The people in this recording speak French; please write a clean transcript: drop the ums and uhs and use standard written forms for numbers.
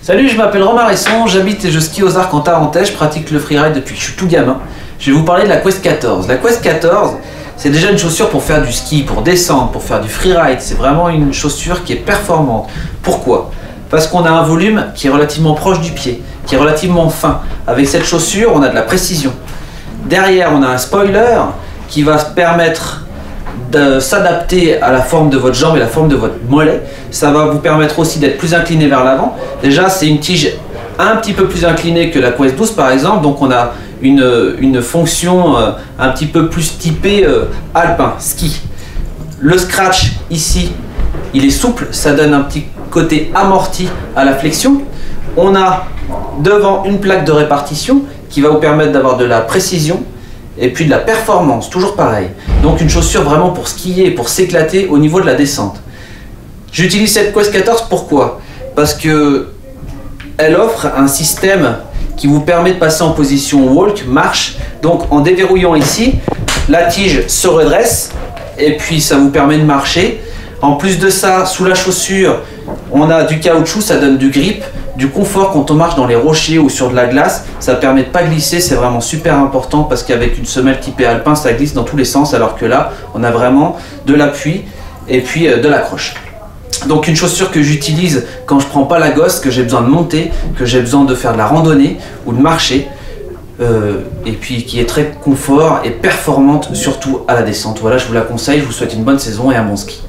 Salut, je m'appelle Romain Resson, j'habite et je skie aux Arcs en Tarentaise, je pratique le freeride depuis que je suis tout gamin. Je vais vous parler de la Quest 14. La Quest 14, c'est déjà une chaussure pour faire du ski, pour descendre, pour faire du freeride. C'est vraiment une chaussure qui est performante. Pourquoi? Parce qu'on a un volume qui est relativement proche du pied, qui est relativement fin. Avec cette chaussure, on a de la précision. Derrière, on a un spoiler qui va permettre de s'adapter à la forme de votre jambe et la forme de votre mollet. Ça va vous permettre aussi d'être plus incliné vers l'avant. Déjà, c'est une tige un petit peu plus inclinée que la Quest 12 par exemple, donc on a une fonction un petit peu plus typée alpin, ski. Le scratch ici, il est souple, ça donne un petit côté amorti à la flexion. On a devant une plaque de répartition qui va vous permettre d'avoir de la précision et puis de la performance, toujours pareil. Donc une chaussure vraiment pour skier, pour s'éclater au niveau de la descente. J'utilise cette Quest 14, pourquoi? Parce que elle offre un système qui vous permet de passer en position walk, marche. Donc en déverrouillant ici, la tige se redresse et puis ça vous permet de marcher. En plus de ça, sous la chaussure, on a du caoutchouc, ça donne du grip, du confort quand on marche dans les rochers ou sur de la glace. Ça permet de pas glisser, c'est vraiment super important parce qu'avec une semelle typée alpin, ça glisse dans tous les sens, alors que là, on a vraiment de l'appui et puis de l'accroche. Donc une chaussure que j'utilise quand je prends pas la gosse, que j'ai besoin de monter, que j'ai besoin de faire de la randonnée ou de marcher, et puis qui est très confort et performante surtout à la descente. Voilà, je vous la conseille, je vous souhaite une bonne saison et un bon ski.